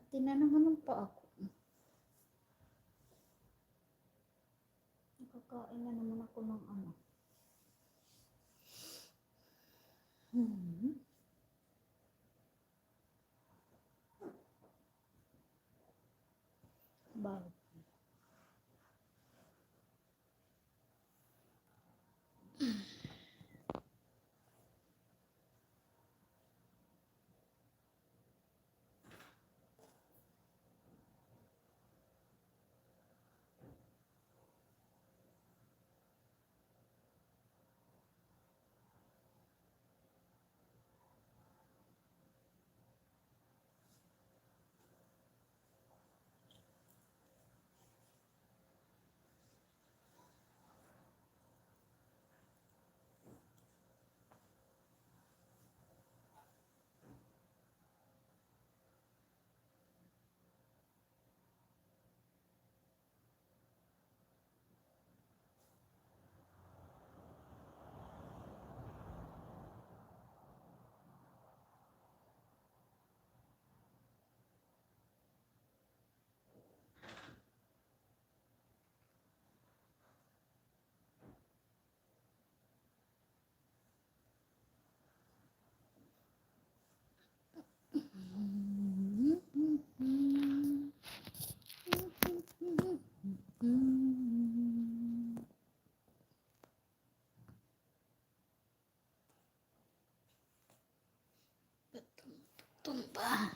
Pati na naman ang pa ako. Nakakain na naman ako ng ano. Bye. Tumba.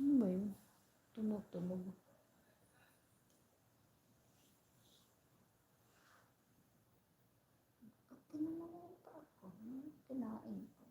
Ano ba yun? Tunog-tunog. Pati na naman pa ako. Kinain ko.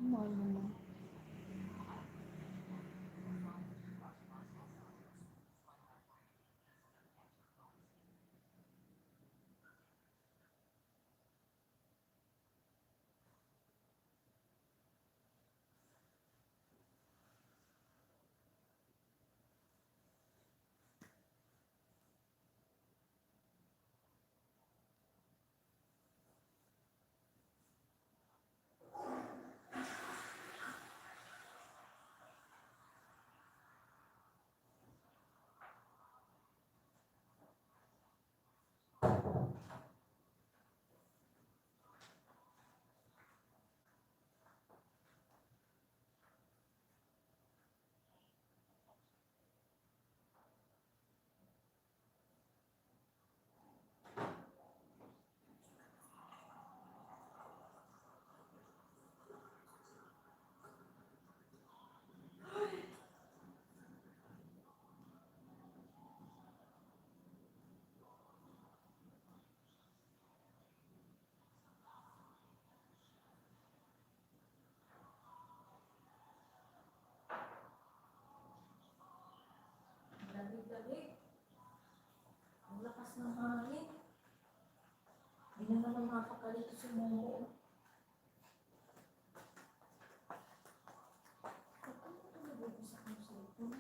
Mahal naman. Dali-dali. Ang lakas ng hangin. Hindi na naman mapakalito sumuko. Ano ito nabubusok ng cellphone?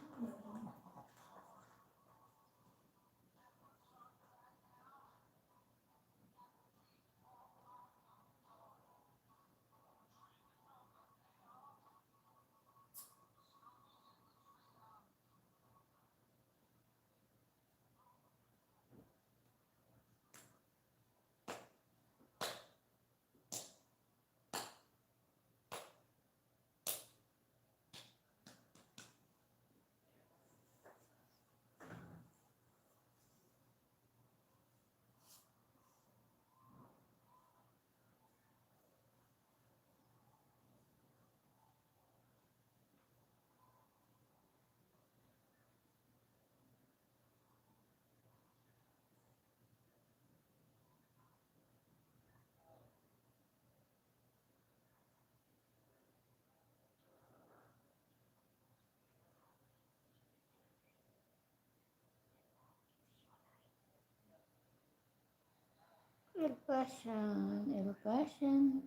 El passion.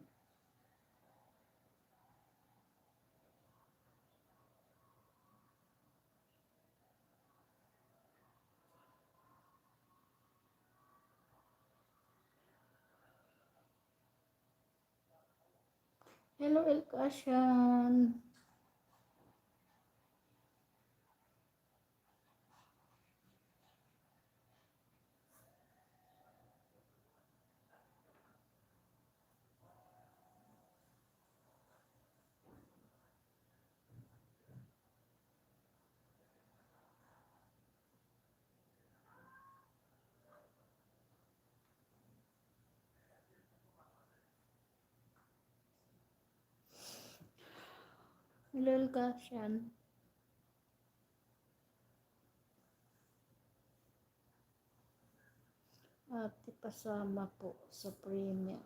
Hello, El passion. Ilalgasyan. At ipasama po sa premium.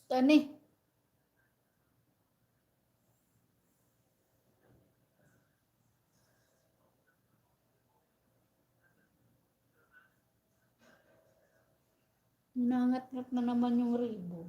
Tani. Nangat-ngat na naman yung ribbon.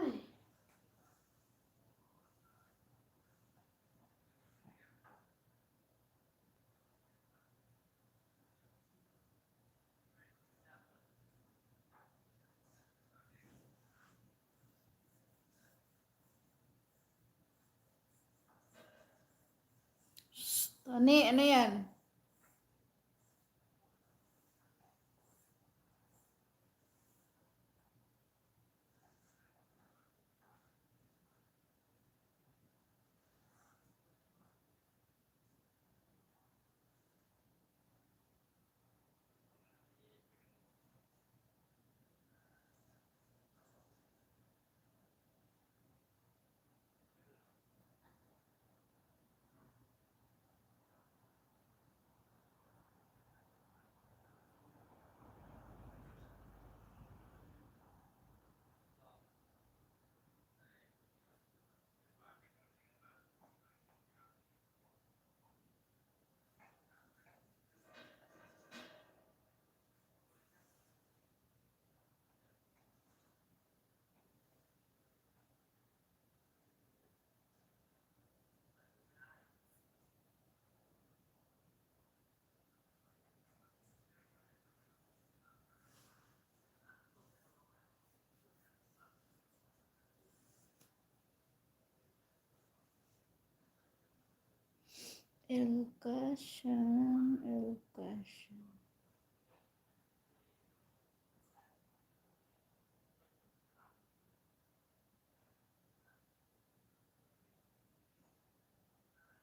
Ay. Tani, ano yan? Elgasyan.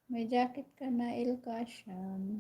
May jacket ka na, Elgasyan.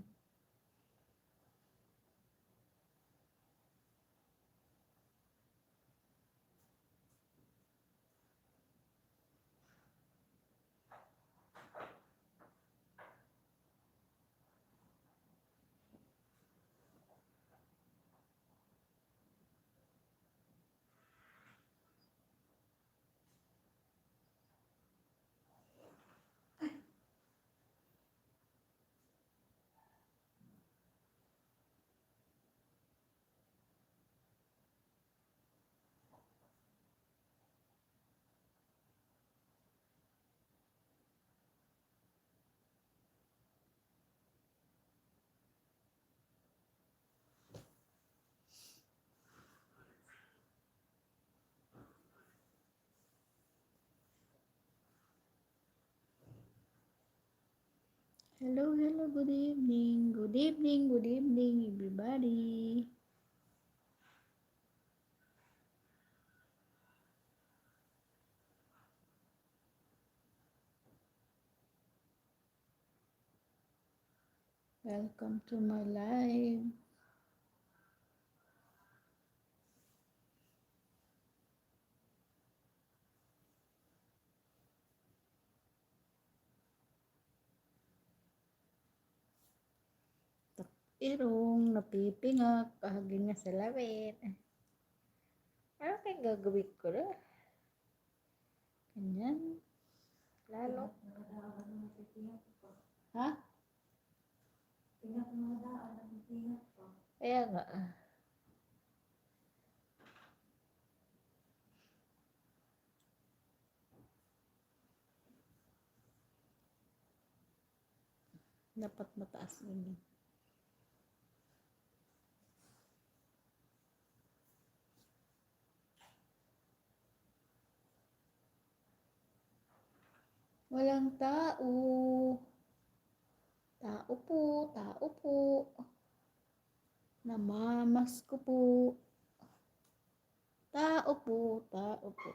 Hello, hello, good evening. Good evening, good evening, everybody. Welcome to my live. Irong, napipingak, kahagin nga sa lawit. Ano kayong gagawin ko na? Ganyan. Lalo. Nakadaan ng titingat pa. Ha? Tingat mga daan ng titingat pa. Kaya nga. Dapat mataas yun. Walang tao. Tao po, tao po. Namamas ko po. Tao po, tao po.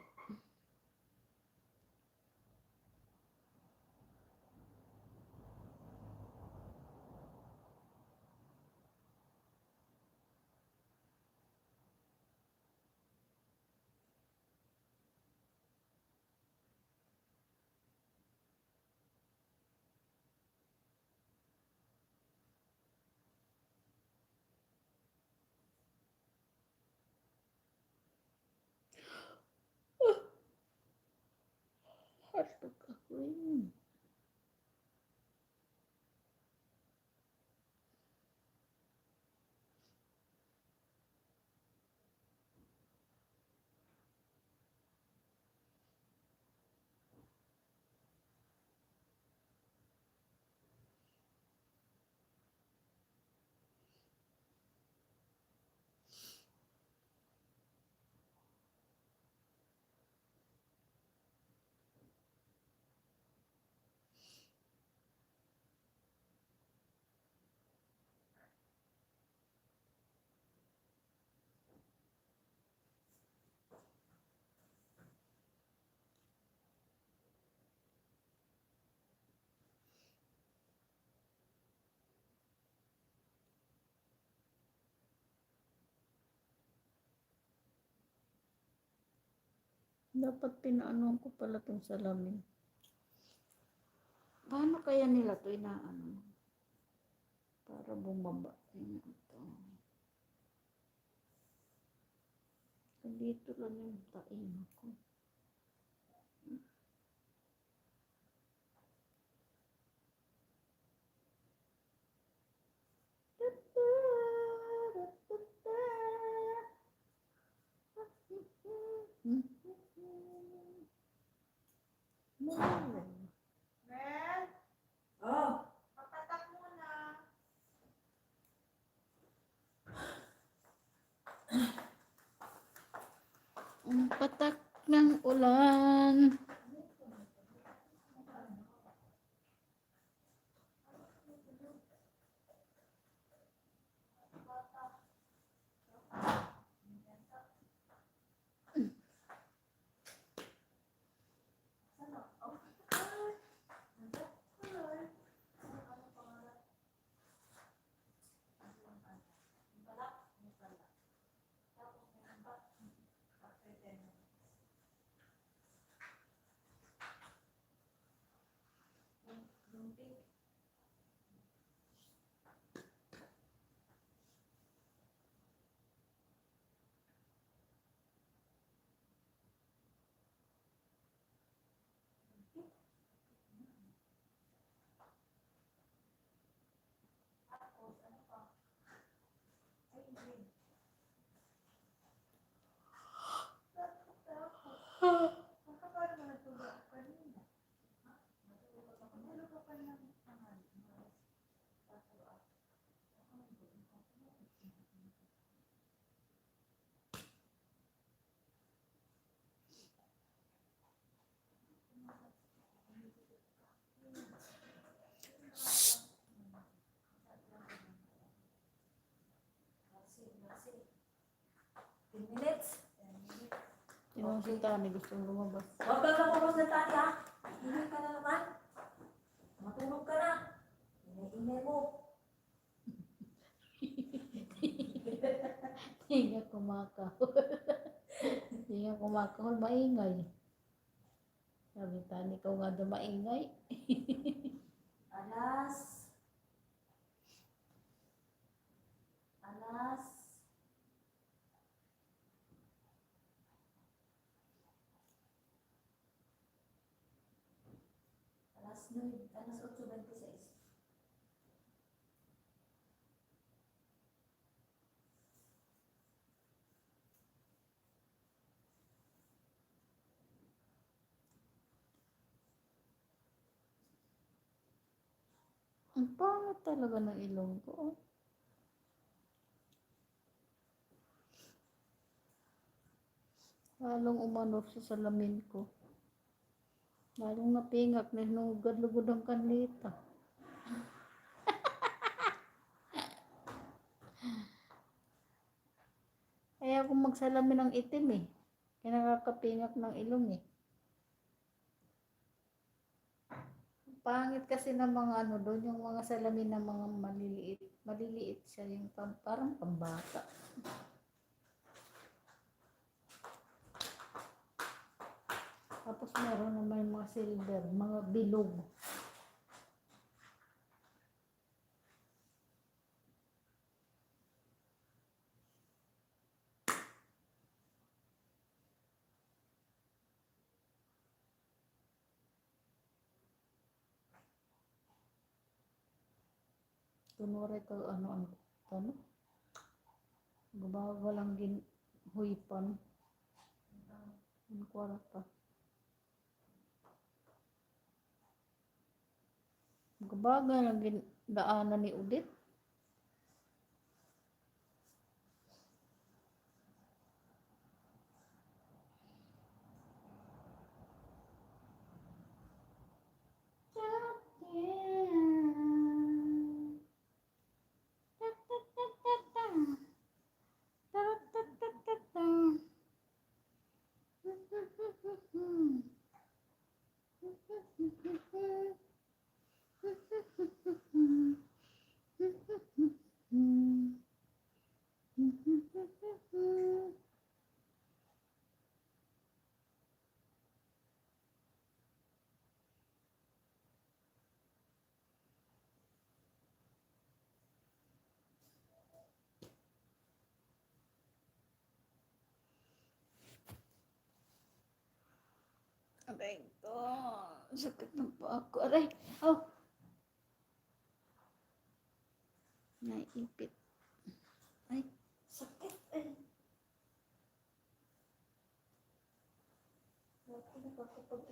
Hashtag ako yun. Dapat pinaanuhan ko pala tong salamin. Paano kaya nila to inaano? Para bumaba. Ayun ito. Dito lang yung tain ko. Mel? Oh! Patatak muna. Ang patak ng ulan. 10 minutes. 10 minutes. Yung si Tani gusto lumabas. Huwag kang lumabas na tani ha. Ingay ka na naman. Matulog ka na. Ingay mo. Hindi nga kumakahol. Hindi nga kumakahol, maingay. Sabi Tani, ikaw nga daw maingay. Alas. Alas. Alas 8:26. Ang pangit talaga ng ilong ko. Oh. Lalong umanok sa salamin ko. Lalong napingak na hinugad-lugod ang kanlita. Kaya ako magsalamin ng itim eh. Kaya nakakapingak ng ilong eh. Pangit kasi ng mga ano doon, yung mga salamin ng mga maliliit. Maliliit siya, yung parang pambata. Tapos meron naman yung mga silver, mga bilog. Kunwari ito, ano? Gumawa lang ginhuipan. Ang kwarta. Gabaga lang daanan ni Udit. Aray ko, sakit ng paa ko. Aray, oh. Naipit. Ay, sakit eh. Bakit nakakapag